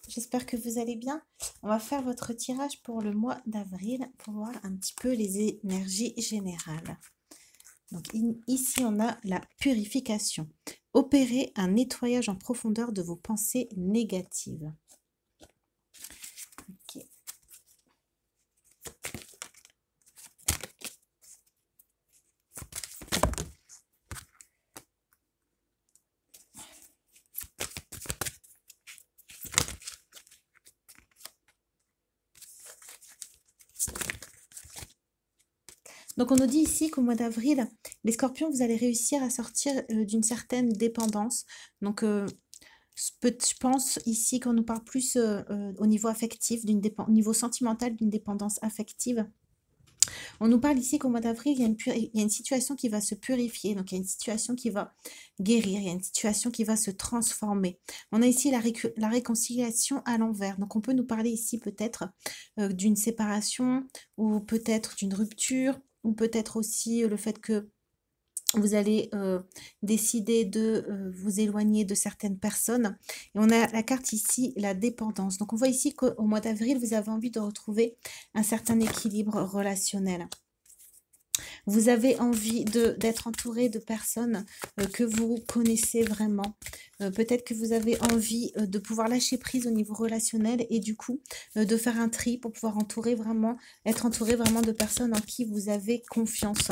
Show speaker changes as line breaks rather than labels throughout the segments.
J'espère que vous allez bien. On va faire votre tirage pour le mois d'avril pour voir un petit peu les énergies générales. Donc ici, on a la purification. Opérez un nettoyage en profondeur de vos pensées négatives. Ok. Donc on nous dit ici qu'au mois d'avril, les scorpions, vous allez réussir à sortir d'une certaine dépendance. Donc je pense ici qu'on nous parle plus au niveau affectif, au niveau sentimental d'une dépendance affective. On nous parle ici qu'au mois d'avril, il y a une situation qui va se purifier, donc il y a une situation qui va guérir, il y a une situation qui va se transformer. On a ici la réconciliation à l'envers, donc on peut nous parler ici peut-être d'une séparation ou peut-être d'une rupture ou peut-être aussi le fait que vous allez décider de vous éloigner de certaines personnes. Et on a la carte ici, la dépendance. Donc on voit ici qu'au mois d'avril, vous avez envie de retrouver un certain équilibre relationnel. Vous avez envie d'être entouré de personnes que vous connaissez vraiment. Peut-être que vous avez envie de pouvoir lâcher prise au niveau relationnel et du coup de faire un tri pour pouvoir être entouré vraiment de personnes en qui vous avez confiance.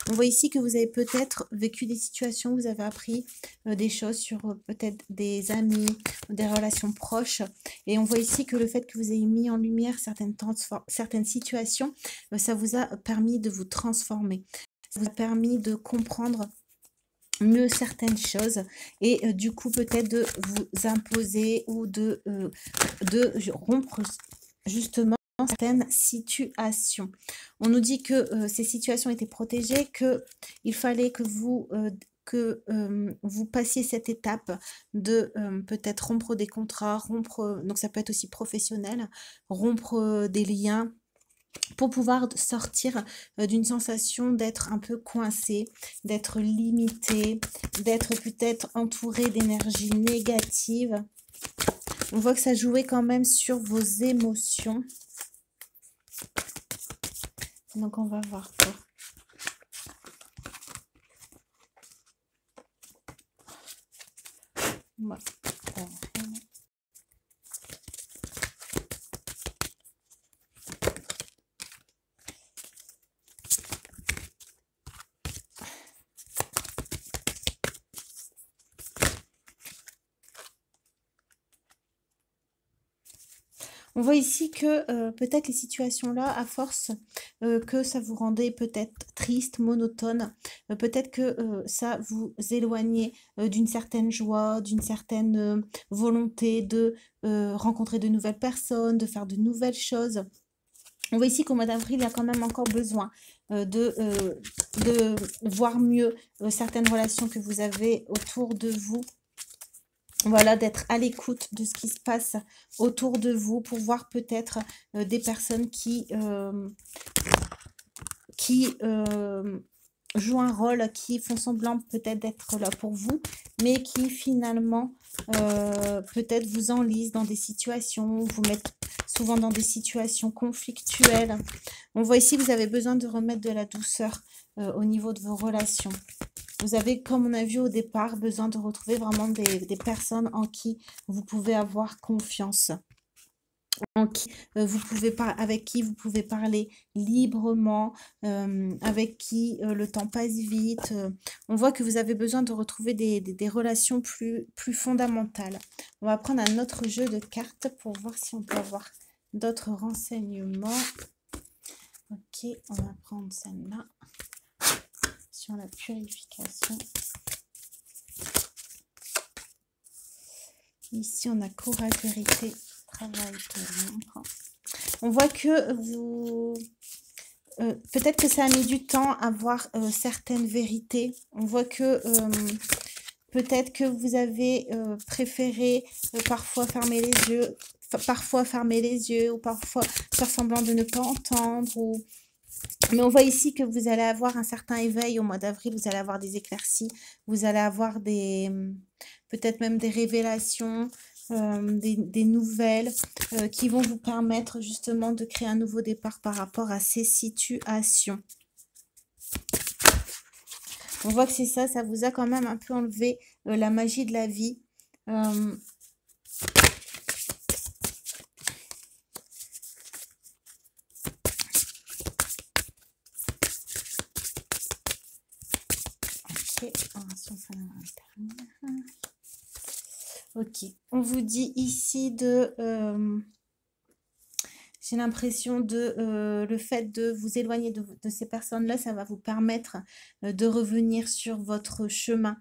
On voit ici que vous avez peut-être vécu des situations où vous avez appris des choses sur peut-être des amis, des relations proches. Et on voit ici que le fait que vous ayez mis en lumière certaines situations, ça vous a permis de vous transformer. Ça vous a permis de comprendre mieux certaines choses et du coup peut-être de vous imposer ou de rompre justement certaines situations. On nous dit que ces situations étaient protégées, qu'il fallait que vous passiez cette étape de peut-être rompre des contrats, donc ça peut être aussi professionnel, rompre des liens, pour pouvoir sortir d'une sensation d'être un peu coincé, d'être limité, d'être peut-être entouré d'énergie négative. On voit que ça jouait quand même sur vos émotions. Donc on va voir quoi. Ouais. On voit ici que peut-être les situations-là, à force que ça vous rendait peut-être triste, monotone, peut-être que ça vous éloignait d'une certaine joie, d'une certaine volonté de rencontrer de nouvelles personnes, de faire de nouvelles choses. On voit ici qu'au mois d'avril, il y a quand même encore besoin de voir mieux certaines relations que vous avez autour de vous. Voilà, d'être à l'écoute de ce qui se passe autour de vous pour voir peut-être des personnes qui jouent un rôle, qui font semblant peut-être d'être là pour vous, mais qui finalement peut-être vous enlisent dans des situations, vous mettent souvent dans des situations conflictuelles. On voit ici que vous avez besoin de remettre de la douceur au niveau de vos relations. Vous avez, comme on a vu au départ, besoin de retrouver vraiment des personnes en qui vous pouvez avoir confiance, avec qui vous pouvez parler librement, avec qui le temps passe vite. On voit que vous avez besoin de retrouver des relations plus fondamentales. On va prendre un autre jeu de cartes pour voir si on peut avoir d'autres renseignements. Ok, on va prendre celle-là. Sur la purification. Ici, on a courage, vérité, travail pour l'ombre. On voit que vous... peut-être que ça a mis du temps à voir certaines vérités. On voit que peut-être que vous avez préféré parfois fermer les yeux, ou parfois faire semblant de ne pas entendre. Mais on voit ici que vous allez avoir un certain éveil au mois d'avril, vous allez avoir des éclaircies, vous allez avoir peut-être même des révélations, des nouvelles qui vont vous permettre justement de créer un nouveau départ par rapport à ces situations. On voit que c'est ça, ça vous a quand même un peu enlevé la magie de la vie. Ok, on vous dit ici de... j'ai l'impression de le fait de vous éloigner de ces personnes-là, ça va vous permettre de revenir sur votre chemin,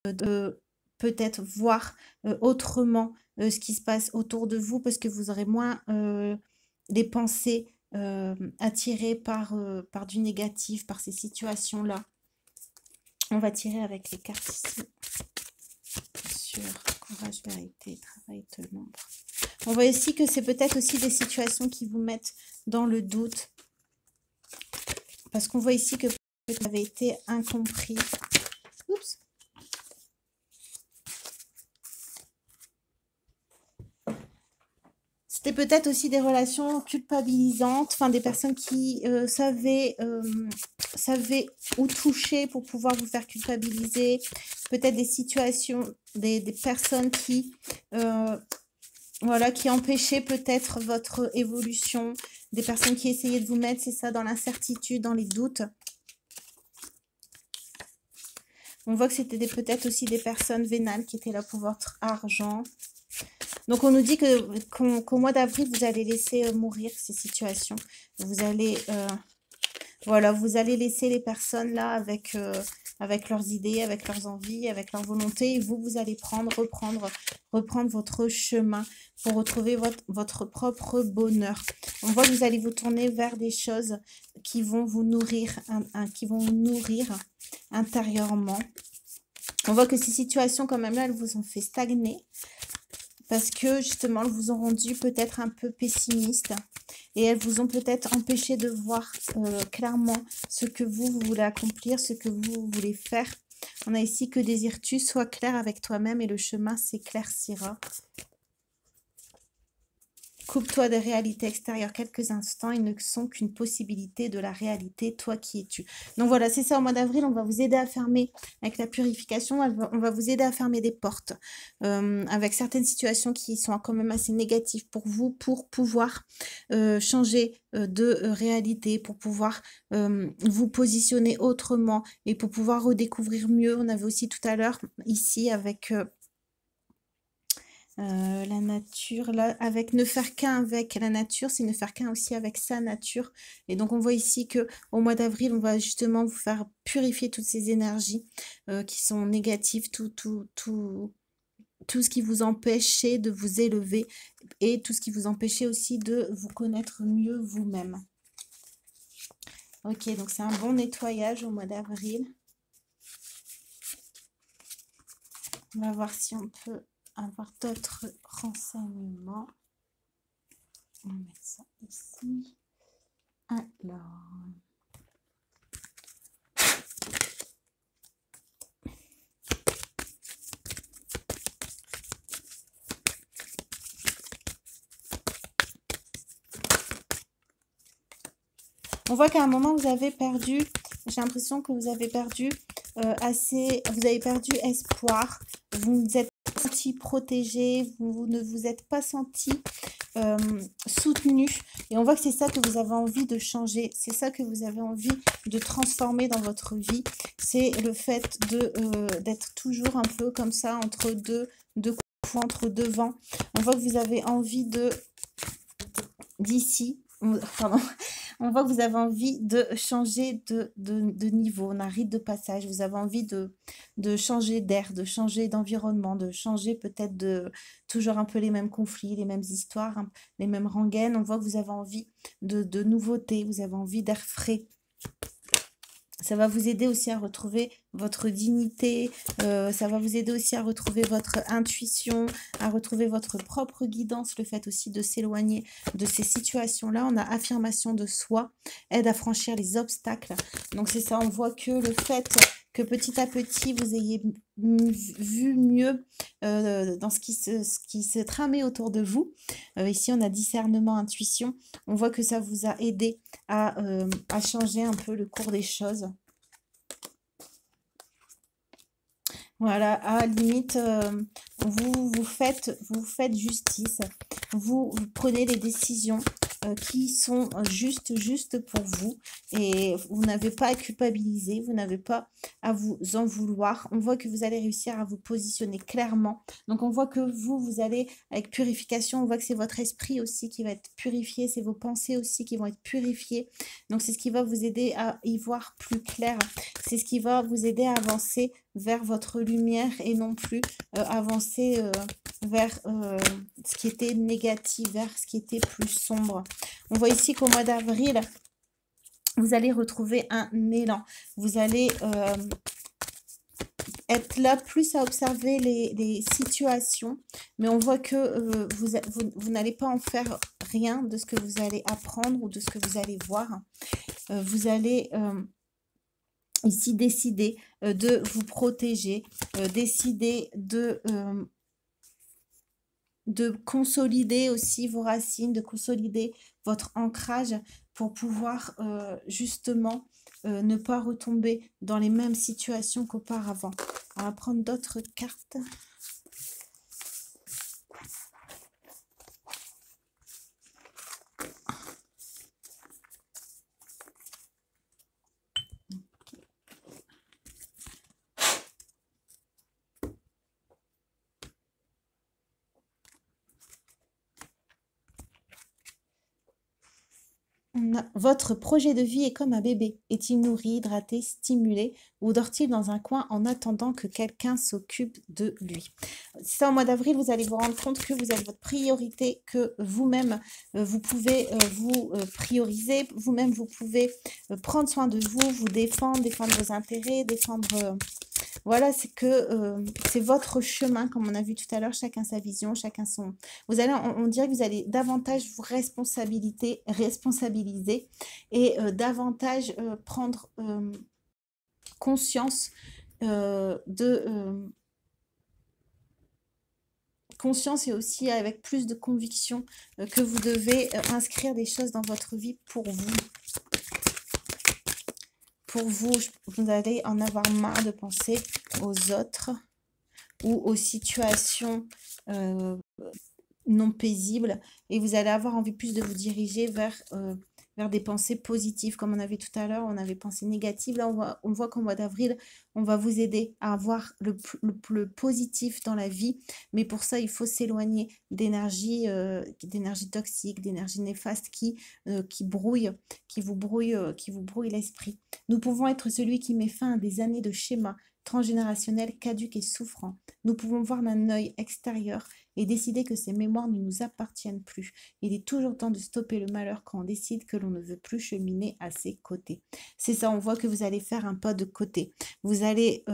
de peut-être voir autrement ce qui se passe autour de vous, parce que vous aurez moins des pensées attirées par du négatif, par ces situations-là. On va tirer avec les cartes ici. Sur courage, vérité, travail de l'ombre. On voit aussi que c'est peut-être aussi des situations qui vous mettent dans le doute. Parce qu'on voit ici que vous avez été incompris. Oups. C'était peut-être aussi des relations culpabilisantes, enfin des personnes qui savaient où toucher pour pouvoir vous faire culpabiliser. Peut-être des situations, des personnes qui, voilà, qui empêchaient peut-être votre évolution. Des personnes qui essayaient de vous mettre, c'est ça, dans l'incertitude, dans les doutes. On voit que c'était peut-être aussi des personnes vénales qui étaient là pour votre argent. Donc, on nous dit qu'au mois d'avril, vous allez laisser mourir ces situations. Vous allez, voilà, vous allez laisser les personnes là avec leurs idées, avec leurs envies, avec leur volonté. Et vous allez reprendre votre chemin pour retrouver votre propre bonheur. On voit que vous allez vous tourner vers des choses qui vont vous nourrir, intérieurement. On voit que ces situations, quand même là, elles vous ont fait stagner. Parce que justement, elles vous ont rendu peut-être un peu pessimiste et elles vous ont peut-être empêché de voir clairement ce que vous voulez accomplir, ce que vous voulez faire. On a ici que désires-tu, sois clair avec toi-même et le chemin s'éclaircira. Coupe-toi des réalités extérieures quelques instants, ils ne sont qu'une possibilité de la réalité, toi qui es-tu. Donc voilà, c'est ça au mois d'avril, on va vous aider à fermer avec la purification, on va vous aider à fermer des portes avec certaines situations qui sont quand même assez négatives pour vous, pour pouvoir changer de réalité, pour pouvoir vous positionner autrement et pour pouvoir redécouvrir mieux. On avait aussi tout à l'heure ici avec... la nature, là, avec ne faire qu'un avec la nature, c'est ne faire qu'un aussi avec sa nature. Et donc, on voit ici que au mois d'avril, on va justement vous faire purifier toutes ces énergies qui sont négatives, tout ce qui vous empêchait de vous élever et tout ce qui vous empêchait aussi de vous connaître mieux vous-même. Ok, donc c'est un bon nettoyage au mois d'avril. On va voir si on peut avoir d'autres renseignements. On va mettre ça ici. Alors. On voit qu'à un moment, vous avez perdu, j'ai l'impression que vous avez perdu vous avez perdu espoir. Vous vous êtes senti protégé, vous ne vous êtes pas senti soutenu. Et on voit que c'est ça que vous avez envie de changer. C'est ça que vous avez envie de transformer dans votre vie. C'est le fait d'être toujours un peu comme ça, entre deux courants, entre deux vents. On voit que vous avez envie pardon. On voit que vous avez envie de changer de niveau. On a un rite de passage. Vous avez envie de changer d'air, de changer d'environnement, de changer peut-être toujours un peu les mêmes conflits, les mêmes histoires, hein, les mêmes rengaines. On voit que vous avez envie de nouveautés, vous avez envie d'air frais. Ça va vous aider aussi à retrouver votre dignité, ça va vous aider aussi à retrouver votre intuition, à retrouver votre propre guidance, le fait aussi de s'éloigner de ces situations-là. On a affirmation de soi, aide à franchir les obstacles. Donc c'est ça, on voit que le fait que petit à petit, vous ayez vu mieux dans ce qui se tramait autour de vous. Ici, on a discernement, intuition. On voit que ça vous a aidé à changer un peu le cours des choses. Voilà, à la limite, vous faites justice, vous prenez les décisions qui sont justes pour vous et vous n'avez pas à culpabiliser, vous n'avez pas à vous en vouloir. On voit que vous allez réussir à vous positionner clairement. Donc, on voit que vous allez avec purification, on voit que c'est votre esprit aussi qui va être purifié, c'est vos pensées aussi qui vont être purifiées. Donc, c'est ce qui va vous aider à y voir plus clair. C'est ce qui va vous aider à avancer vers votre lumière et non plus avancer vers ce qui était négatif, vers ce qui était plus sombre. On voit ici qu'au mois d'avril, vous allez retrouver un élan. Vous allez être là plus à observer les situations, mais on voit que vous n'allez pas en faire rien de ce que vous allez apprendre ou de ce que vous allez voir. Vous allez ici décider de vous protéger, décider de consolider aussi vos racines, de consolider votre ancrage pour pouvoir justement ne pas retomber dans les mêmes situations qu'auparavant. On va prendre d'autres cartes. Votre projet de vie est comme un bébé. Est-il nourri, hydraté, stimulé ou dort-il dans un coin en attendant que quelqu'un s'occupe de lui? Ça, au mois d'avril, vous allez vous rendre compte que vous avez votre priorité, que vous-même, vous pouvez vous prioriser. Vous-même, vous pouvez prendre soin de vous, vous défendre vos intérêts, défendre... Voilà, c'est que c'est votre chemin, comme on a vu tout à l'heure, chacun sa vision, chacun son... Vous allez, on dirait que vous allez davantage vous responsabiliser et davantage prendre conscience conscience et aussi avec plus de conviction que vous devez inscrire des choses dans votre vie pour vous. Pour vous, vous allez en avoir marre de penser aux autres ou aux situations non paisibles et vous allez avoir envie plus de vous diriger vers des pensées positives. Comme on avait tout à l'heure, on avait pensées négatives. Là, on voit qu'au mois d'avril, on va vous aider à avoir le positif dans la vie. Mais pour ça, il faut s'éloigner d'énergie toxique, d'énergie néfaste qui vous brouille l'esprit. Nous pouvons être celui qui met fin à des années de schémas transgénérationnels caducs et souffrants. Nous pouvons voir d'un œil extérieur et décider que ces mémoires ne nous appartiennent plus. Il est toujours temps de stopper le malheur quand on décide que l'on ne veut plus cheminer à ses côtés. C'est ça, on voit que vous allez faire un pas de côté. Vous allez,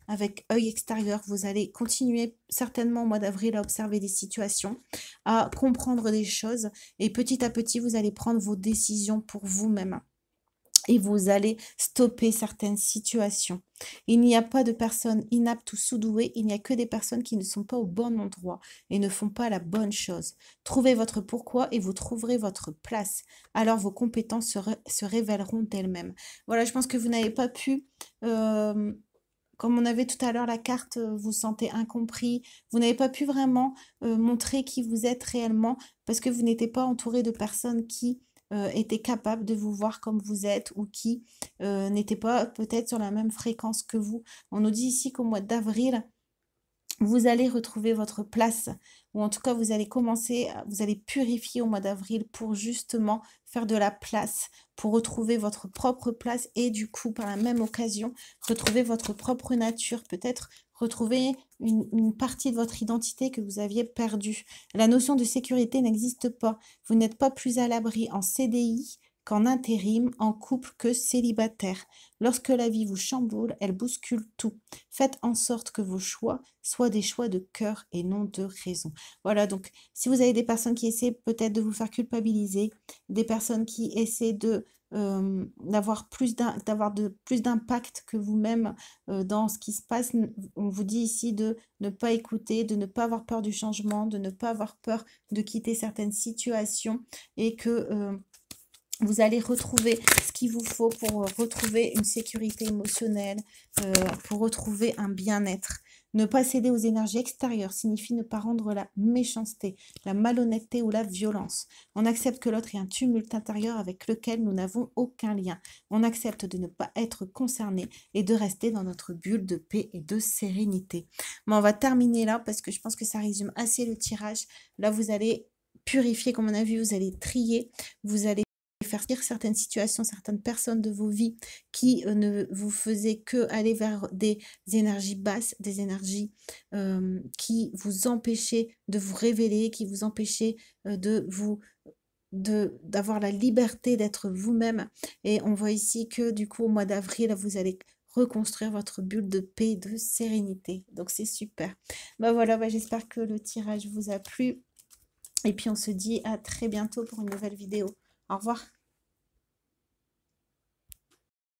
avec œil extérieur, vous allez continuer certainement au mois d'avril à observer des situations, à comprendre des choses et petit à petit, vous allez prendre vos décisions pour vous-même. Et vous allez stopper certaines situations. Il n'y a pas de personnes inaptes ou sous-douées, il n'y a que des personnes qui ne sont pas au bon endroit et ne font pas la bonne chose. Trouvez votre pourquoi et vous trouverez votre place. Alors vos compétences se révéleront d'elles-mêmes. Voilà, je pense que vous n'avez pas pu... comme on avait tout à l'heure la carte, vous sentez incompris. Vous n'avez pas pu vraiment montrer qui vous êtes réellement parce que vous n'étiez pas entouré de personnes qui étaient capables de vous voir comme vous êtes ou qui n'étaient pas peut-être sur la même fréquence que vous. On nous dit ici qu'au mois d'avril, vous allez retrouver votre place, ou en tout cas, vous allez vous allez purifier au mois d'avril pour justement faire de la place, pour retrouver votre propre place et du coup, par la même occasion, retrouver votre propre nature, peut-être retrouver une partie de votre identité que vous aviez perdue. La notion de sécurité n'existe pas. Vous n'êtes pas plus à l'abri en CDI qu'en intérim, en couple que célibataire. Lorsque la vie vous chamboule, elle bouscule tout. Faites en sorte que vos choix soient des choix de cœur et non de raison. Voilà, donc si vous avez des personnes qui essaient peut-être de vous faire culpabiliser, des personnes qui essaient de d'avoir plus d'impact que vous-même dans ce qui se passe, on vous dit ici de ne pas écouter, de ne pas avoir peur du changement, de ne pas avoir peur de quitter certaines situations et que vous allez retrouver ce qu'il vous faut pour retrouver une sécurité émotionnelle, pour retrouver un bien-être. Ne pas céder aux énergies extérieures signifie ne pas rendre la méchanceté, la malhonnêteté ou la violence. On accepte que l'autre est un tumulte intérieur avec lequel nous n'avons aucun lien. On accepte de ne pas être concerné et de rester dans notre bulle de paix et de sérénité. Mais on va terminer là parce que je pense que ça résume assez le tirage. Là, vous allez purifier, comme on a vu, vous allez trier, vous allez faire sortir certaines situations, certaines personnes de vos vies qui ne vous faisaient que aller vers des énergies basses, des énergies qui vous empêchaient de vous révéler, qui vous empêchaient d'avoir la liberté d'être vous-même. Et on voit ici que du coup au mois d'avril, vous allez reconstruire votre bulle de paix, de sérénité. Donc c'est super. Bah voilà, bah, j'espère que le tirage vous a plu. Et puis on se dit à très bientôt pour une nouvelle vidéo. Au revoir.